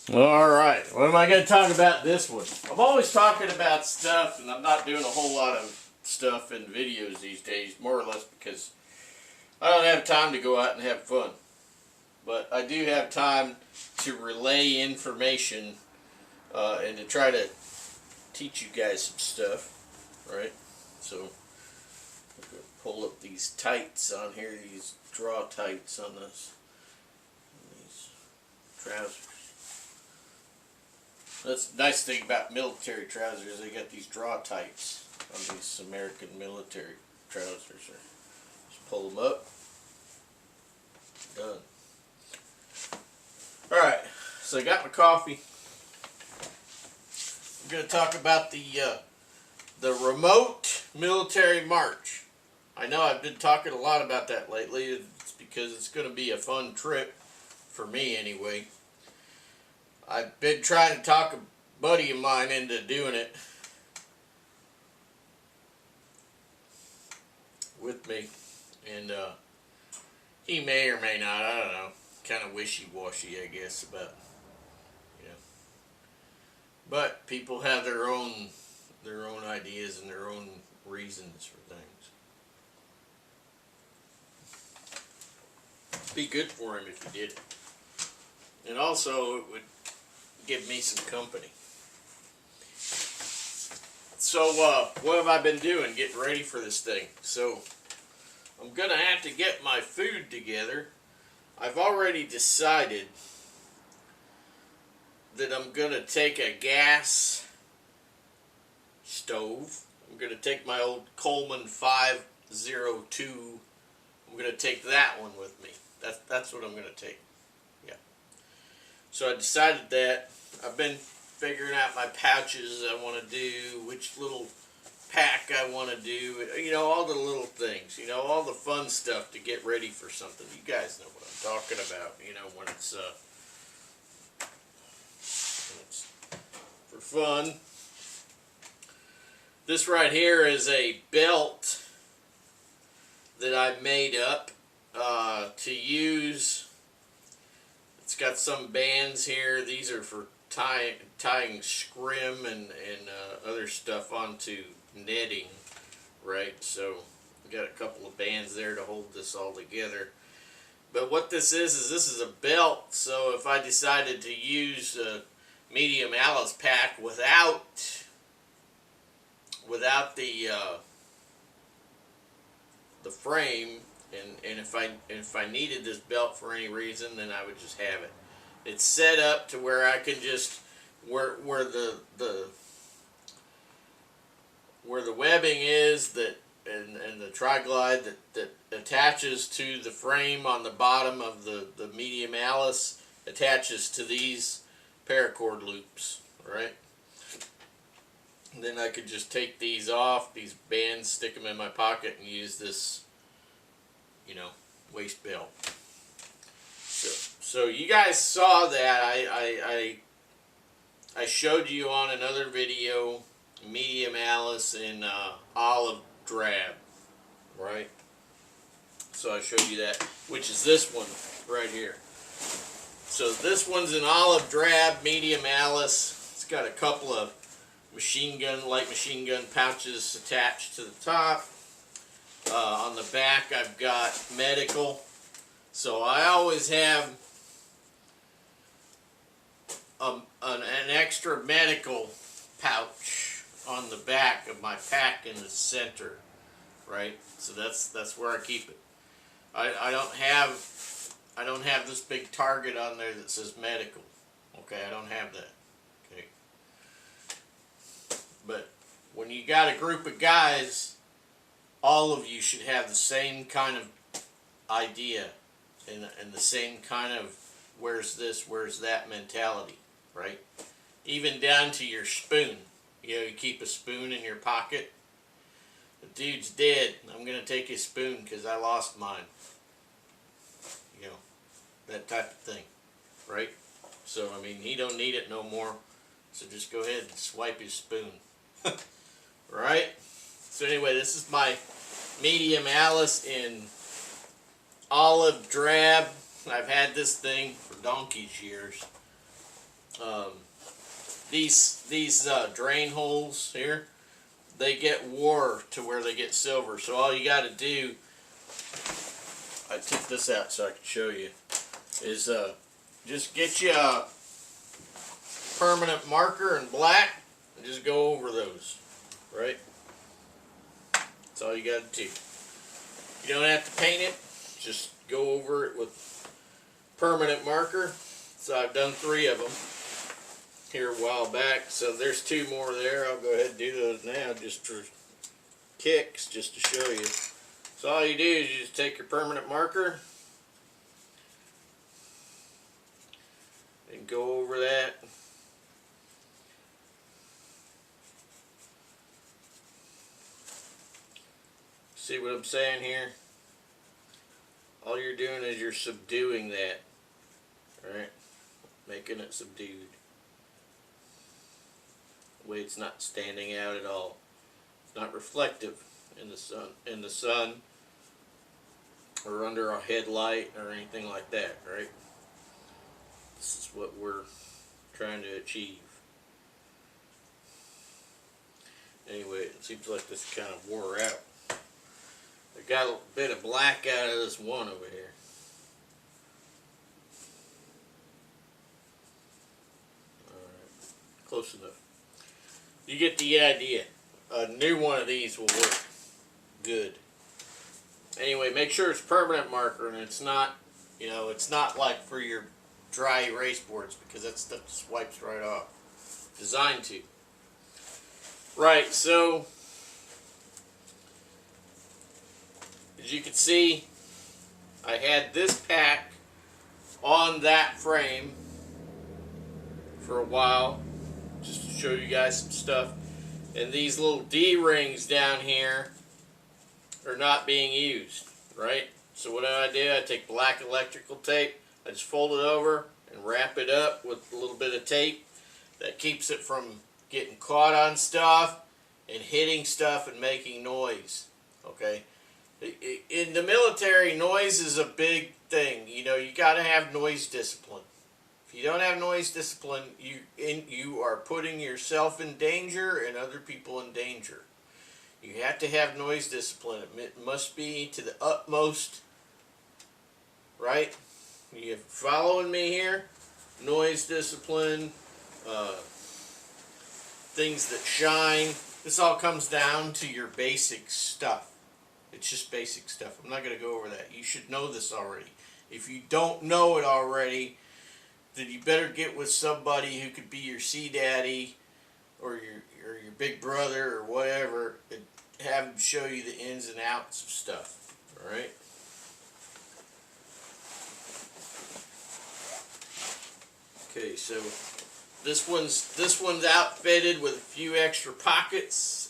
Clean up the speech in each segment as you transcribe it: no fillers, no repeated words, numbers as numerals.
Alright, what am I going to talk about this one? I'm always talking about stuff, and I'm not doing a whole lot of stuff in videos these days, more or less because I don't have time to go out and have fun. But I do have time to relay information and to try to teach you guys some stuff, right? So, I'm going to pull up these tights on here, these draw tights on these trousers. That's the nice thing about military trousers. They got these draw tights on these American military trousers. Just pull them up. Done. Alright, so I got my coffee. I'm going to talk about the Remote Military Marche. I know I've been talking a lot about that lately. It's because it's going to be a fun trip, for me anyway. I've been trying to talk a buddy of mine into doing it with me, and he may or may not, I don't know, kind of wishy-washy, I guess, about, you know. But people have their own ideas and their own reasons for things. Be good for him if he did it. And also, it would give me some company. So, what have I been doing getting ready for this thing? So, I'm going to have to get my food together. I've already decided that I'm going to take a gas stove. I'm going to take my old Coleman 502. I'm going to take that one with me. That's what I'm going to take. Yeah. So I decided that. I've been figuring out my pouches I want to do, which little pack I want to do, you know, all the little things, you know, all the fun stuff to get ready for something. You guys know what I'm talking about, you know, when it's for fun. This right here is a belt that I made up to use. It's got some bands here. These are for tying scrim and other stuff onto netting, right? So we got a couple of bands there to hold this all together. But what this is this is a belt. So if I decided to use a medium ALICE pack without the frame, and if I needed this belt for any reason, then I would just have it. It's set up to where I can just where the webbing is that and the tri-glide that attaches to the frame on the bottom of the medium ALICE attaches to these paracord loops, right? And then I could just take these off, these bands, stick them in my pocket, and use this, you know, waist belt. So you guys saw that. I showed you on another video medium ALICE in olive drab, right? So I showed you that, which is this one right here. So this one's an olive drab medium ALICE. It's got a couple of light machine gun pouches attached to the top. On the back I've got medical. So I always have an extra medical pouch on the back of my pack in the center, right? So that's where I keep it. I don't have this big target on there that says medical. Okay, I don't have that. Okay. But when you got a group of guys, all of you should have the same kind of idea and the same kind of where's this, where's that mentality, right? Even down to your spoon. You know, you keep a spoon in your pocket. The dude's dead. I'm going to take his spoon because I lost mine. You know, that type of thing, right? So, I mean, he don't need it no more. So just go ahead and swipe his spoon. Right? So anyway, this is my medium ALICE in olive drab. I've had this thing for donkey's years. Um, these drain holes here, they get wore to where they get silver. So all you got to do, I took this out so I can show you, is just get you a permanent marker in black and just go over those, right? That's all you got to do. You don't have to paint it, just go over it with permanent marker. So I've done 3 of them here a while back, so there's 2 more there. I'll go ahead and do those now just for kicks, just to show you. So all you do is you just take your permanent marker and go over that. See what I'm saying here? All you're doing is you're subduing that, alright? Making it subdued. The way it's not standing out at all. It's not reflective in the sun, or under a headlight or anything like that, right? This is what we're trying to achieve. Anyway, it seems like this kind of wore out. I got a bit of black out of this one over here. Alright, close enough. You get the idea. A new one of these will work good. Anyway, make sure it's permanent marker and it's not, you know, it's not like for your dry erase boards, because that stuff just wipes right off. Designed to. Right, so as you can see, I had this pack on that frame for a while, just to show you guys some stuff. And these little D-rings down here are not being used, right? So what do? I take black electrical tape, I just fold it over and wrap it up with a little bit of tape. That keeps it from getting caught on stuff and hitting stuff and making noise, okay? In the military, noise is a big thing. You know, you got to have noise discipline. If you don't have noise discipline, you are putting yourself in danger and other people in danger. You have to have noise discipline. It must be to the utmost, right? You're following me here? Noise discipline, things that shine. This all comes down to your basic stuff. It's just basic stuff. I'm not going to go over that. You should know this already. If you don't know it already, then you better get with somebody who could be your sea daddy or your big brother or whatever, and have them show you the ins and outs of stuff. All right? Okay, so this one's outfitted with a few extra pockets.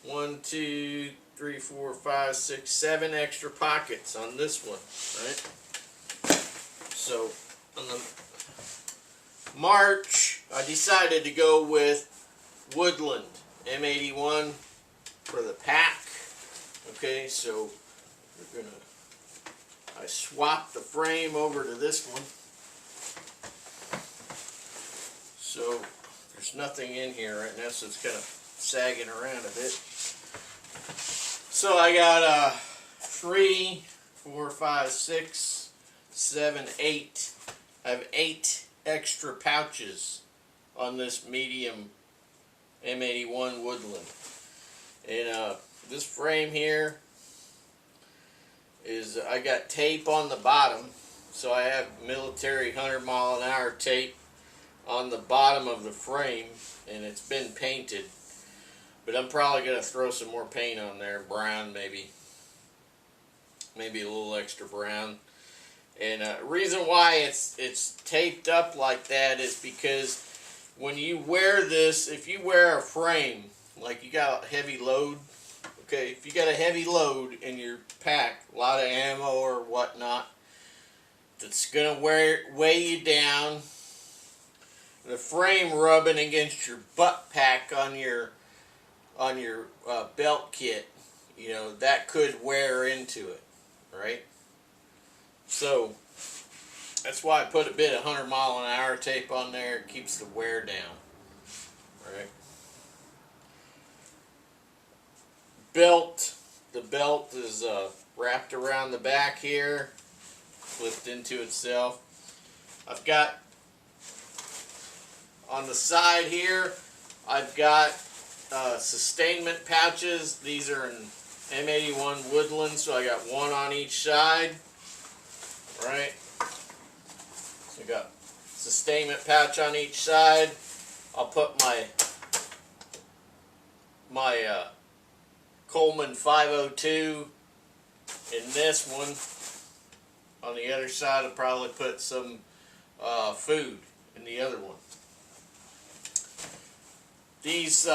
1, 2, 3, 4, 5, 6, 7 extra pockets on this one, right? So on the March, I decided to go with Woodland M81 for the pack. Okay, so I swapped the frame over to this one. So there's nothing in here right now, so it's kind of sagging around a bit. So I got 3, 4, 5, 6, 7, 8. I have 8 extra pouches on this medium M81 Woodland. And this frame here is, I got tape on the bottom. So I have military 100-mile-an-hour tape on the bottom of the frame, and it's been painted. But I'm probably going to throw some more paint on there, brown maybe. Maybe a little extra brown. And reason why it's taped up like that is because when you wear this, if you wear a frame, like you got a heavy load, okay, if you got a heavy load in your pack, a lot of ammo or whatnot, that's going to weigh you down. The frame rubbing against your butt pack on your belt kit, you know, that could wear into it, right? So That's why I put a bit of 100-mile-an-hour tape on there. It keeps the wear down. Right. Belt. The belt is wrapped around the back here, flipped into itself. I've got on the side here, I've got sustainment pouches. These are in M81 Woodland, so I got one on each side. Right. So I got sustainment pouch on each side. I'll put my Coleman 502 in this one. On the other side, I'll probably put some food in the other one. These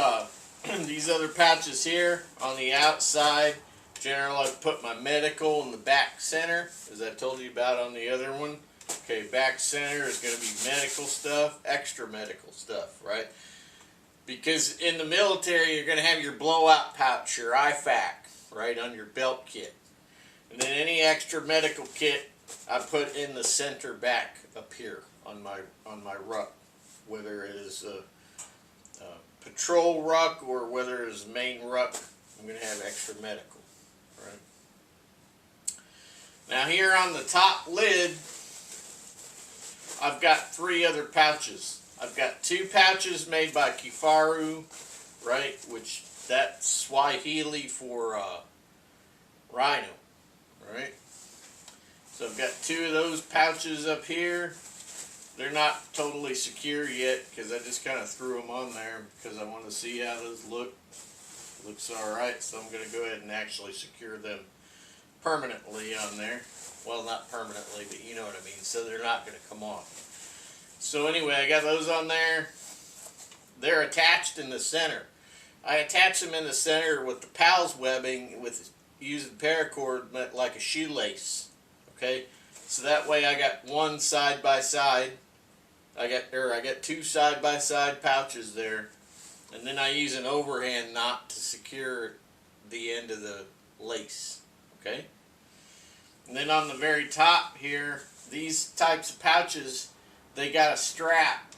these other pouches here on the outside, generally I put my medical in the back center, as I told you about on the other one. Okay, back center is going to be medical stuff, extra medical stuff, right? Because in the military, you're going to have your blowout pouch, your IFAC, right, on your belt kit. And then any extra medical kit I put in the center back up here on my ruck, whether it is a patrol ruck or whether it is a main ruck. I'm going to have extra medical, right? Now here on the top lid, I've got 3 other pouches. I've got 2 pouches made by Kifaru, right, which that's Swahili for rhino, right? So I've got 2 of those pouches up here. They're not totally secure yet because I just kind of threw them on there because I want to see how those look. Looks alright, so I'm going to go ahead and actually secure them permanently on there. Well, not permanently, but you know what I mean. So they're not going to come off. So anyway, I got those on there. They're attached in the center. I attach them in the center with the PALS webbing with using paracord like a shoelace. Okay, so that way I got one side by side. I got 2 side by side pouches there, and then I use an overhand knot to secure the end of the lace. Okay, and then on the very top here, these types of pouches, they got a strap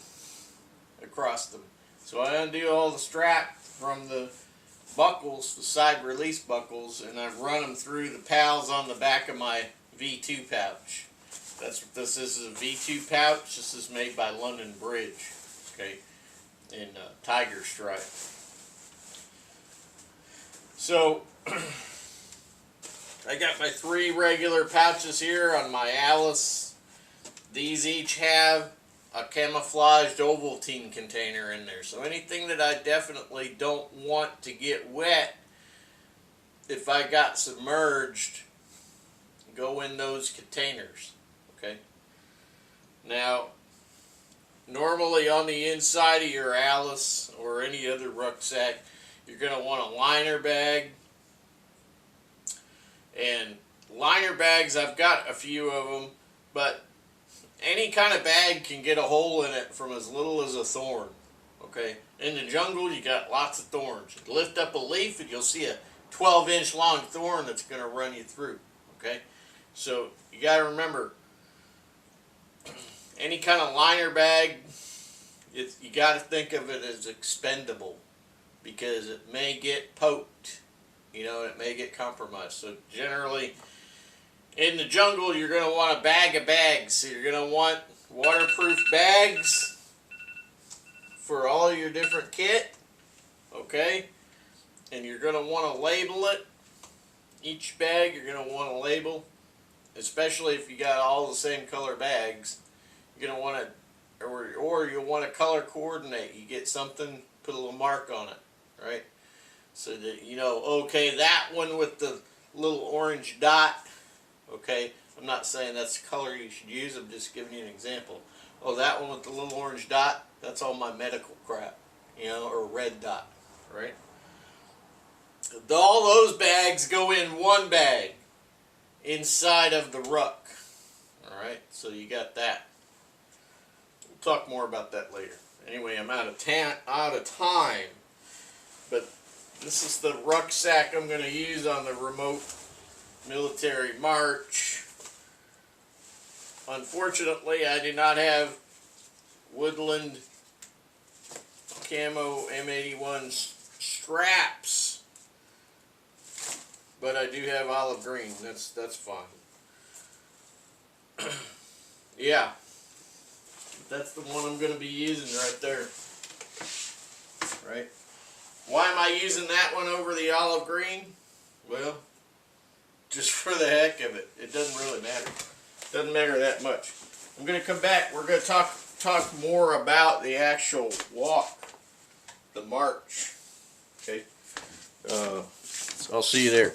across them. So I undo all the strap from the buckles, the side release buckles, and I run them through the PALS on the back of my V2 pouch. That's what this is a V2 pouch. This is made by London Bridge, okay, in Tiger Stripe. So I got my 3 regular pouches here on my ALICE. These each have a camouflaged Ovaltine container in there. So anything that I definitely don't want to get wet, if I got submerged, go in those containers. Okay. Now, normally on the inside of your ALICE or any other rucksack, you're going to want a liner bag. And liner bags, I've got a few of them, but any kind of bag can get a hole in it from as little as a thorn. Okay. In the jungle, you got lots of thorns. You lift up a leaf and you'll see a 12-inch long thorn that's going to run you through. Okay. So you got to remember, any kind of liner bag, you got to think of it as expendable because it may get poked, you know, it may get compromised. So generally, in the jungle, you're going to want a bag of bags. So you're going to want waterproof bags for all your different kit, okay? And you're going to want to label it. Each bag you're going to want to label, especially if you got all the same color bags. You're going to want to, or you'll want to color coordinate. You get something, put a little mark on it, right? So that you know, okay, that one with the little orange dot, okay, I'm not saying that's the color you should use, I'm just giving you an example. Oh, that one with the little orange dot, that's all my medical crap, you know, or red dot, right? All those bags go in one bag inside of the ruck. Alright, so you got that. We'll talk more about that later. Anyway, I'm out of time. But this is the rucksack I'm going to use on the Remote Military Marche. Unfortunately, I do not have Woodland Camo M81 straps, but I do have olive green. That's fine. Yeah, that's the one I'm going to be using right there. Right? Why am I using that one over the olive green? Well, just for the heck of it. It doesn't really matter. It doesn't matter that much. I'm going to come back. We're going to talk more about the actual walk, the march. Okay? So I'll see you there.